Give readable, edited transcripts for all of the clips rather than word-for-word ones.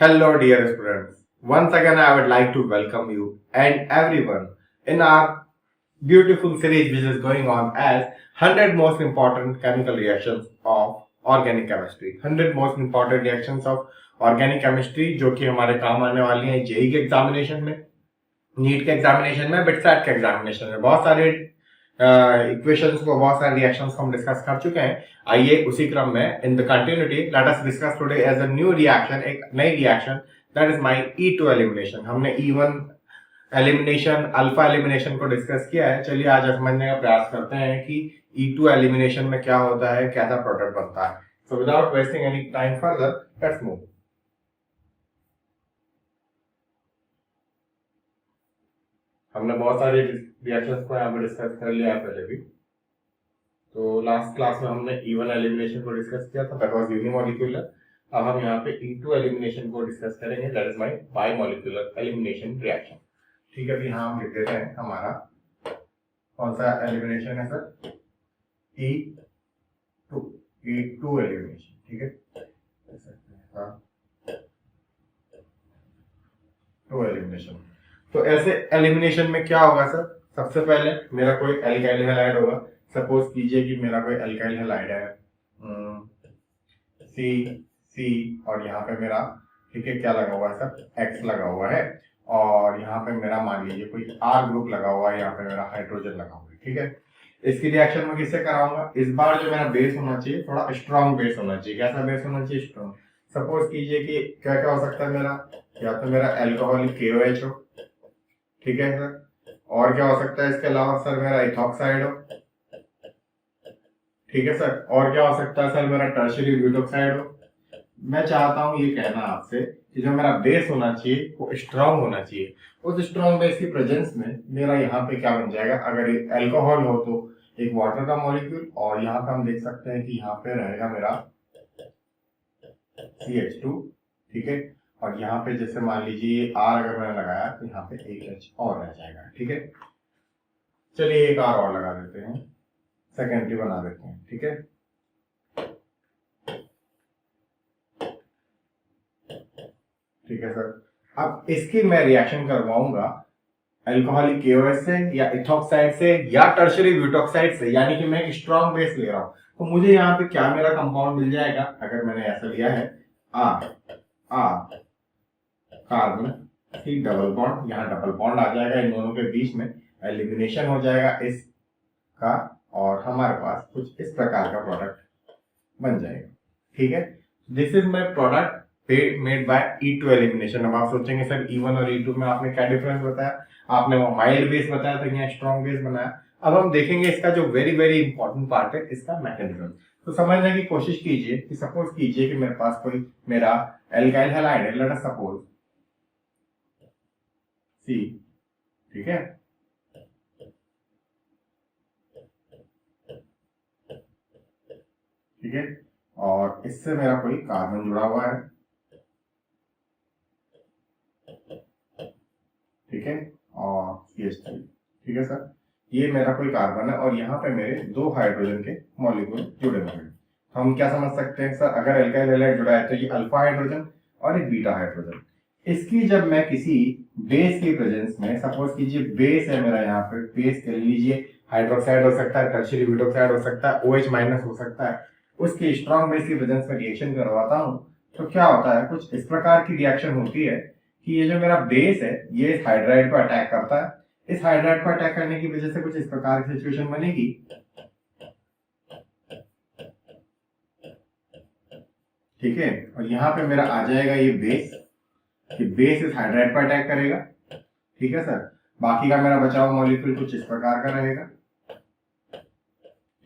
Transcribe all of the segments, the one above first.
Hello, dear students. Once again, I would like to welcome you and everyone in our beautiful series which is going on as 100 most important chemical reactions of organic chemistry. 100 most important reactions of organic chemistry जो कि हमारे काम आने वाली हैं JEE के examination में, NEET के एग्जामिनेशन में, बिटसैट के एग्जामिनेशन में। बहुत सारे इक्वेशंस को, बहुत सारे रिएक्शंस को हम डिस्कस कर चुके हैं। आइए उसी क्रम में in the continuity let us discuss today as a new reaction, एक नई reaction that is my E2 elimination. हमने E1 एलिमिनेशन, अल्फा एलिमिनेशन को डिस्कस किया है। चलिए आज समझने का प्रयास करते हैं कि E2 एलिमिनेशन में क्या होता है, कैसा प्रोडक्ट बनता है। So without wasting any time further let's move. हमने बहुत सारे रिएक्शंस को यहाँ पे डिस्कस कर लिया है पहले भी। तो लास्ट क्लास में हमने E1 एलिमिनेशन को डिस्कस किया था, दैट वाज यूनिमॉलिक्यूलर। अब हम यहाँ पे E2 एलिमिनेशन को डिस्कस करेंगे, that is my bimolecular elimination reaction. ठीक है, अभी यहाँ हम लिख देते हैं हमारा कौन सा एलिमिनेशन है सर, E2 एलिमिनेशन। ठीक है, टू एलिमिनेशन। तो ऐसे एलिमिनेशन में क्या होगा सर, सबसे पहले मेरा कोई एल्काइल हैलाइड होगा। सपोज कीजिए कि मेरा कोई एल्काइल हैलाइड है सी सी, और यहाँ पे मेरा ठीक है क्या लगा हुआ है सर, एक्स लगा हुआ है, और यहाँ पे मेरा मान लीजिए कोई आर ग्रुप लगा हुआ है, यहाँ पे मेरा हाइड्रोजन लगा हुआ है। ठीक है, इसकी रिएक्शन में किससे कराऊंगा, इस बार जो मेरा बेस होना चाहिए थोड़ा स्ट्रॉन्ग बेस होना चाहिए। कैसा बेस होना चाहिए, स्ट्रॉन्ग। सपोज कीजिए कि क्या क्या हो सकता है मेरा, या तो मेरा एल्कोहलिक KOH हो, ठीक है सर, और क्या हो सकता है इसके अलावा सर, मेरा इथॉक्साइड हो, ठीक है सर, और क्या हो सकता है सर, मेरा टर्शियरी ब्यूटोक्साइड हो। मैं चाहता हूं ये कहना आपसे कि जो मेरा बेस होना चाहिए वो स्ट्रांग होना चाहिए। उस स्ट्रांग बेस की प्रेजेंस में मेरा यहाँ पे क्या बन जाएगा, अगर एल्कोहल हो तो एक वाटर का मॉलिक्यूल, और यहाँ पे हम देख सकते हैं कि यहाँ पे रहेगा मेरा CH2। ठीक है, और यहाँ पे जैसे मान लीजिए R अगर मैंने लगाया तो यहाँ पे एक H और रह जाएगा। ठीक है, चलिए एक R और लगा देते हैं, सेकेंडरी बना देते हैं। ठीक है, ठीक है सर। अब इसकी मैं रिएक्शन करवाऊंगा अल्कोहलिक KOH से, या इथॉक्साइड से, या टर्शियरी ब्यूटोक्साइड से, यानी कि मैं एक स्ट्रॉन्ग बेस ले रहा हूं। तो मुझे यहाँ पे क्या मेरा कंपाउंड मिल जाएगा, अगर मैंने ऐसा लिया है R R कार्बन की डबल बॉन्ड, यहाँ डबल बॉन्ड आ जाएगा इन दोनों के बीच में, एलिमिनेशन हो जाएगा इसका, और हमारे पास कुछ इस प्रकार का प्रोडक्ट बन जाएगा। ठीक है, this is my product made by E2 elimination. अब आप सोचेंगे सर E1 और E2 में आपने क्या डिफरेंस बताया, आपने वो माइल्ड बेस बताया था, यहाँ स्ट्रॉन्ग बेस बनाया। अब हम देखेंगे इसका जो वेरी वेरी इंपॉर्टेंट पार्ट है, इसका मैकेनिज्म। तो समझने की कोशिश कीजिए कि सपोज कीजिए कि मेरे पास कोई मेरा एल्काइल हैलाइड है, लेट अस सपोज C। ठीक है, ठीक है, और इससे मेरा कोई कार्बन जुड़ा हुआ है। ठीक है, और CH3। ठीक है सर, ये मेरा कोई कार्बन है, और यहाँ पे मेरे दो हाइड्रोजन के मॉलिक्यूल जुड़े हुए हैं। तो हम क्या समझ सकते हैं सर, अगर एल्काइल हैलाइड जुड़ा है तो ये अल्फा हाइड्रोजन और एक बीटा हाइड्रोजन। इसकी जब मैं किसी बेस की प्रेजेंस में, सपोज कीजिए बेस है मेरा, यहाँ पे बेस कह लीजिए हाइड्रोक्साइड हो सकता है, टर्शियरी ब्यूटोक्साइड हो सकता है, OH माइनस हो सकता है, उसकी स्ट्रॉन्ग बेस की प्रेजेंस में रिएक्शन करवाता हूँ, तो क्या होता है, कुछ इस प्रकार की रिएक्शन होती है कि ये जो मेरा बेस है ये इस हाइड्राइड पर अटैक करता है। इस हाइड्राइड पर अटैक करने की वजह से कुछ इस प्रकार की सिचुएशन बनेगी। ठीक है, और यहाँ पे मेरा आ जाएगा ये बेस, कि बेस इस हाइड्राइड पर अटैक करेगा। ठीक है सर, बाकी का मेरा बचा हुआ मॉलिक्यूल कुछ इस प्रकार का रहेगा।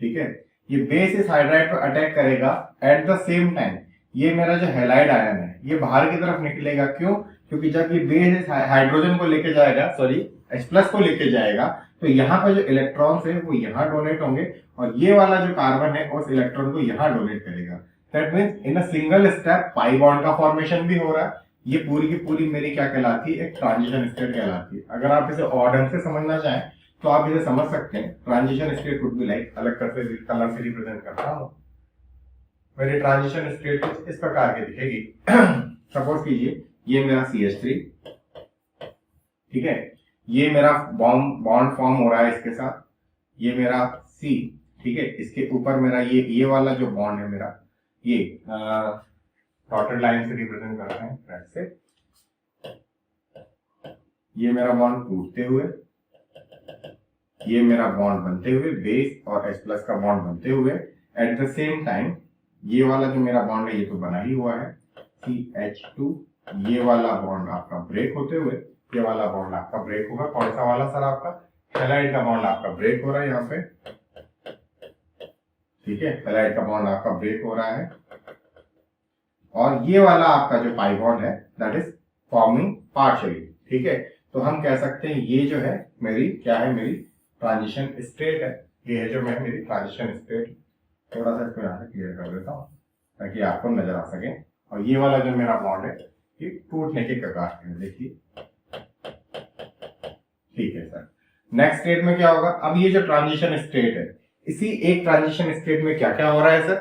ठीक है, ये बेस इस हाइड्राइड पर अटैक करेगा, एट द सेम टाइम ये मेरा जो हैलाइड आयन है ये बाहर की तरफ निकलेगा। क्यों, क्योंकि जब ये बेस हाइड्रोजन को लेके जाएगा, सॉरी H+ को लेके जाएगा, तो यहाँ पे जो इलेक्ट्रॉन्स है वो यहाँ डोनेट होंगे, और ये वाला जो कार्बन है उस इलेक्ट्रॉन को यहाँ डोनेट करेगा। That means in a single step pi bond का फॉर्मेशन भी हो रहा है। ये पूरी की पूरी मेरी क्या कहलाती है, एक ट्रांजिशन स्टेट कहलाती है। अगर आप इसे और ढंग से समझना चाहें तो आप इसे समझ सकते हैं, transition state would be like, अलग कलर से रिप्रेजेंट करता हूँ, मेरी ट्रांजिशन स्टेट कुछ इस प्रकार की दिखेगी। सपोज कीजिए ये मेरा CH3, ठीक है, ये मेरा बॉन्ड फॉर्म हो रहा है इसके साथ, ये मेरा C, ठीक है, इसके ऊपर मेरा ये वाला जो बॉन्ड है मेरा, ये डॉटेड लाइन से रिप्रेजेंट कर रहे हैं फ्रेंड से, ये मेरा बॉन्ड टूटते हुए, ये मेरा बॉन्ड बनते हुए, बेस और H+ का बॉन्ड बनते हुए, एट द सेम टाइम ये वाला जो मेरा बॉन्ड है ये तो बना ही हुआ है CH2, ये वाला बॉन्ड आपका ब्रेक होते हुए, ये वाला बॉन्ड आपका ब्रेक होगा। कौन सा वाला सर? आपका हैलाइड का बॉन्ड आपका ब्रेक हो रहा है यहाँ पे, ठीक है, हैलाइड का बॉन्ड आपका ब्रेक हो रहा है, और ये वाला आपका जो पाई बॉन्ड है दैट इज फॉर्मिंग पार्शियली, ठीक है। तो हम कह सकते हैं ये जो है मेरी क्या है, मेरी ट्रांजिशन स्टेट है, ये है जो मैं मेरी ट्रांजिशन स्टेट। थोड़ा सा इसको यहाँ से क्लियर कर देता हूँ ताकि आपको नजर आ सके। और ये वाला जो मेरा बॉन्ड है ये टूटने के कगार पे है, देखिए, ठीक है सर। नेक्स्ट स्टेट में क्या होगा? अब ये जो ट्रांजिशन स्टेट है, इसी एक ट्रांजिशन स्टेट में क्या क्या हो रहा है सर?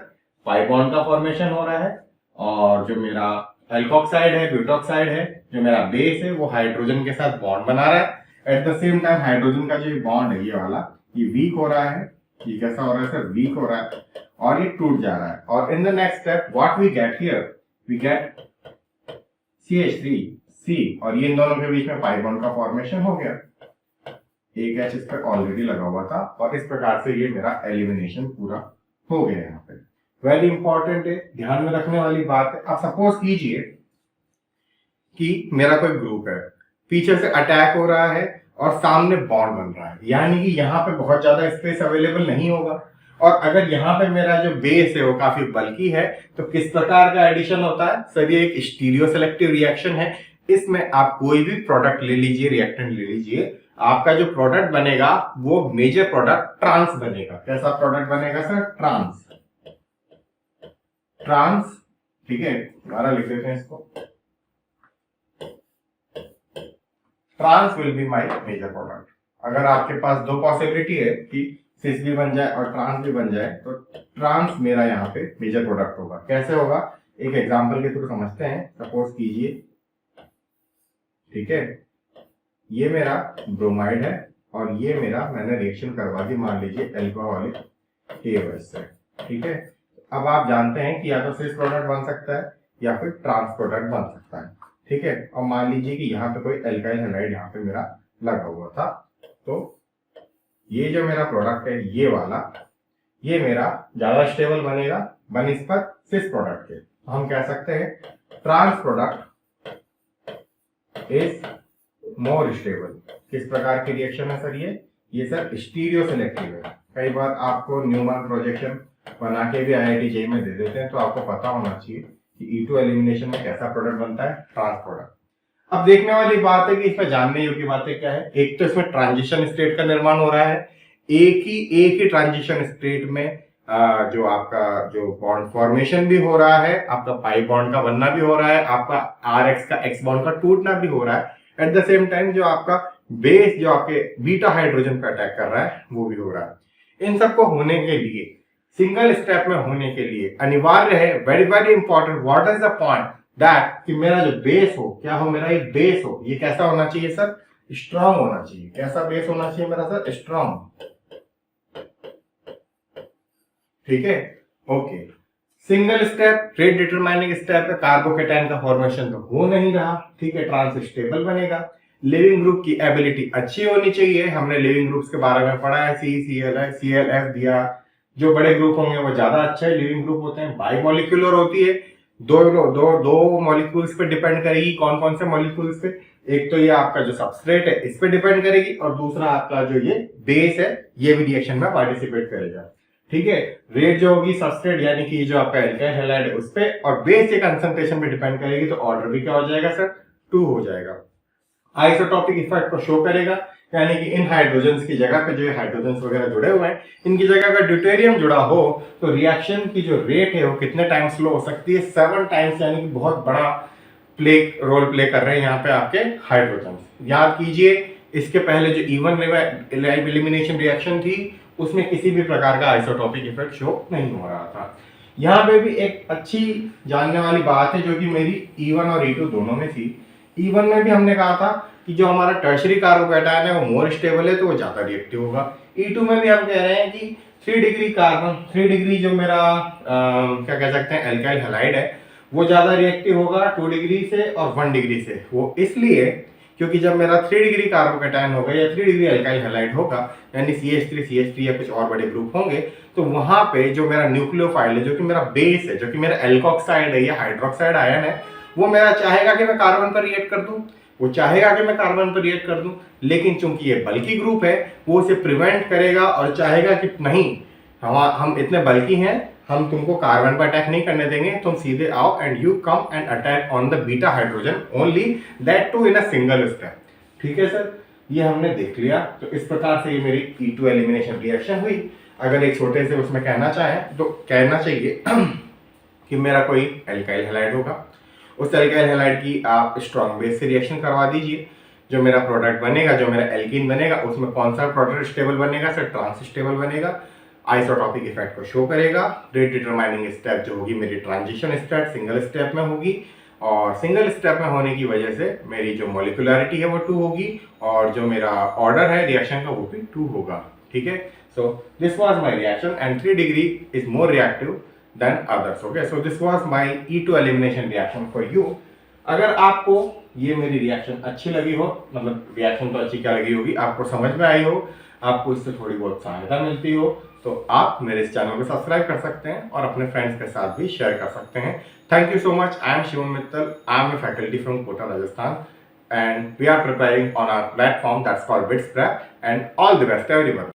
पाई बॉन्ड का फॉर्मेशन हो रहा है, और जो मेरा एल्कोक्साइड है, ब्यूटॉक्साइड है, जो मेरा बेस है वो हाइड्रोजन के साथ बॉन्ड बना रहा है। At the same time hydrogen का जो बॉन्ड है ये वाला, ये वीक हो रहा है। ये कैसा हो रहा है सर? वीक हो रहा है और ये टूट जा रहा है। और in the next step what we get here, we get CH3C, और ये इन दोनों के बीच में पाई बॉन्ड का फॉर्मेशन हो गया। एक H इस पर ऑलरेडी लगा हुआ था, और इस प्रकार से ये मेरा एलिमिनेशन पूरा हो गया। यहाँ पे वेरी इंपॉर्टेंट है, ध्यान में रखने वाली बात है। आप सपोज कीजिए कि मेरा कोई ग्रुप है, पीछे से अटैक हो रहा है और सामने बॉन्ड बन रहा है, यानी कि यहाँ पे बहुत ज्यादा स्पेस अवेलेबल नहीं होगा। और अगर यहाँ पे मेरा जो बेस है वो काफी बल्की है, तो किस प्रकार का एडिशन होता है सर? ये एक स्टीरियो सेलेक्टिव रिएक्शन है। इसमें आप कोई भी प्रोडक्ट ले लीजिए, रिएक्टेंट ले लीजिए, आपका जो प्रोडक्ट बनेगा वो मेजर प्रोडक्ट ट्रांस बनेगा। कैसा प्रोडक्ट बनेगा सर? ट्रांस। ट्रांस, ठीक है, दोबारा लिख देते हैं इसको। Trans will be my major product. अगर आपके पास दो पॉसिबिलिटी है कि सिस भी बन जाए और ट्रांस भी बन जाए, तो ट्रांस मेरा यहाँ पे मेजर प्रोडक्ट होगा। कैसे होगा? एक एग्जांपल के थ्रू समझते हैं। सपोज कीजिए, ठीक है, ये मेरा ब्रोमाइड है और ये मेरा मैंने रिएक्शन करवा दी, मान लीजिए अल्कोहलिक KOH से, ठीक है। अब आप जानते हैं कि या तो सिस प्रोडक्ट बन सकता है या फिर ट्रांस प्रोडक्ट बन सकता है, ठीक है। और मान लीजिए कि यहाँ पे कोई एल्काइल हैलाइड यहाँ पे मेरा लगा हुआ था, तो ये जो मेरा प्रोडक्ट है ये वाला, ये मेरा ज्यादा स्टेबल बनेगा बनिस्पत सिस प्रोडक्ट के। तो हम कह सकते हैं trans product is more stable. किस प्रकार की रिएक्शन है सर? ये सर स्टीरियो सेलेक्टिव है। कई बार आपको न्यूमन प्रोजेक्शन बना के भी IIT JEE में दे देते हैं, तो आपको पता होना चाहिए कि E2 एलिमिनेशन में कैसा प्रोडक्ट बनता है, ट्रांस प्रोडक्ट। अब देखने वाली बात है कि इसमें जानने योग्य बातें क्या है। एक तो इसमें ट्रांजिशन स्टेट का निर्माण हो रहा है, एक ही ट्रांजिशन स्टेट में जो आपका जो बॉन्ड फॉर्मेशन भी हो रहा है, आपका पाई बॉन्ड का बनना भी हो रहा है, आपका RX का X बॉन्ड का टूटना भी हो रहा है। एट द सेम टाइम जो आपका बेस जो आपके बीटा हाइड्रोजन पे अटैक कर रहा है वो भी हो रहा है। इन सबको होने के लिए, सिंगल स्टेप में होने के लिए अनिवार्य है, very very important, what is the point that, कि मेरा जो बेस हो, क्या हो, मेरा एक बेस हो, ये कैसा होना चाहिए सर? स्ट्रांग होना चाहिए। कैसा बेस होना चाहिए मेरा सर? स्ट्रांग, ठीक है, okay. Single step, rate determining step पे कार्बोकेटाइन का फॉर्मेशन तो हो नहीं रहा, ठीक है, ट्रांस स्टेबल बनेगा। लिविंग ग्रुप की एबिलिटी अच्छी होनी चाहिए। हमने लिविंग ग्रुप्स के बारे में पढ़ा है, CClF दिया। जो बड़े ग्रुप होंगे वो ज्यादा अच्छे लिविंग ग्रुप होते हैं। बाइमोलिक्यूलर होती है, दो मॉलिक्यूल्स पे डिपेंड करेगी। कौन कौन से मॉलिक्यूल्स पे? एक तो ये आपका जो सबस्ट्रेट है इस पे डिपेंड करेगी, और दूसरा आपका जो ये बेस है ये भी रिएक्शन में पार्टिसिपेट करेगा, ठीक है। रेट जो होगी सबस्ट्रेट यानी कि जो आपका एल्काइल हैलाइड है उस पे, और बेस के कंसंट्रेशन पे डिपेंड करेगी। तो ऑर्डर भी क्या हो जाएगा सर? 2 हो जाएगा। आइसोटॉपिक इफेक्ट को शो करेगा, यानी कि इन हाइड्रोजन्स की जगह पे जो हाइड्रोजन्स वगैरह जुड़े हुए हैं, इनकी जगह अगर ड्यूटेरियम जुड़ा हो तो रिएक्शन की जो रेट है वो कितने टाइम स्लो हो सकती है? 7 टाइम्स, यानी कि बहुत बड़ा रोल प्ले कर रहे हैं यहाँ पे आपके हाइड्रोजन्स। याद कीजिए, इसके पहले जो इवन एलिमिनेशन रिएक्शन थी उसमें किसी भी प्रकार का आइसोटॉपिक इफेक्ट शो नहीं हो रहा था। यहाँ पे भी एक अच्छी जानने वाली बात है जो कि मेरी E1 और E2 दोनों में थी। E1 में भी हमने कहा था कि जो हमारा टर्शरी कार्बोकैटायन है वो मोर स्टेबल है तो वो ज़्यादा रिएक्टिव होगा। E2 में भी हम कह रहे हैं कि 3 डिग्री कार्बन, 3 डिग्री जो मेरा क्या कह सकते हैं एल्काइल हैलाइड है वो ज़्यादा रिएक्टिव होगा 2 डिग्री से और 1 डिग्री से। वो इसलिए क्योंकि जब मेरा 3 डिग्री कार्बोकैटायन होगा या 3 डिग्री एल्काइल हैलाइड होगा, यानी CH3 या कुछ और बड़े ग्रुप होंगे, तो वहां पे जो मेरा न्यूक्लियोफाइल है, जो कि मेरा बेस है, जो कि मेरा एल्कोक्साइड है या हाइड्रोक्साइड आयन है, वो मेरा चाहेगा कि मैं कार्बन पर रिएक्ट कर दूं, वो चाहेगा कि मैं कार्बन पर रिएक्ट कर दूं, लेकिन चूंकि ये बल्की ग्रुप है वो उसे प्रिवेंट करेगा और चाहेगा कि नहीं, हम इतने बल्की हैं, हम तुमको कार्बन पर अटैक नहीं करने देंगे, तुम सीधे आओ and you come and attack on the beta hydrogen only, that too in a single step. ठीक है सर, ये हमने देख लिया। तो इस प्रकार से ये मेरी E2 एलिमिनेशन रिएक्शन हुई। अगर एक छोटे से उसमें कहना चाहें तो कहना चाहिए कि मेरा कोई एल्काइल हैलाइड होगा, उस एल्काइल हैलाइड की आप स्ट्रॉन्ग बेस से रिएक्शन करवा दीजिए। जो मेरा प्रोडक्ट बनेगा, जो मेरा एल्कीन बनेगा, उसमें कौन सा प्रोडक्ट स्टेबल बनेगा सर? ट्रांस स्टेबल बनेगा, आइसोटॉपिक इफेक्ट को शो करेगा। रेट डिटरमाइनिंग स्टेप जो होगी मेरी ट्रांजिशन स्टेप सिंगल स्टेप में होगी, और सिंगल स्टेप में होने की वजह से मेरी जो मॉलिक्यूलरिटी है वो 2 होगी, और जो मेरा ऑर्डर है रिएक्शन का वो भी 2 होगा। ठीक है, so this was my reaction and 3 degree is more reactive than others. Okay, so this was my E2 elimination reaction for you. अगर आपको ये मेरी रिएक्शन अच्छी लगी हो, मतलब रिएक्शन तो अच्छी क्या लगी होगी, आपको समझ में आई हो, आपको इससे थोड़ी बहुत सहायता मिलती हो, तो आप मेरे इस चैनल को सब्सक्राइब कर सकते हैं और अपने फ्रेंड्स के साथ भी शेयर कर सकते हैं। Thank you so much. I am Shivam Mittal, I am a faculty from Kota, Rajasthan, and we are preparing on our platform that's called BITS Prep, and all the best everyone.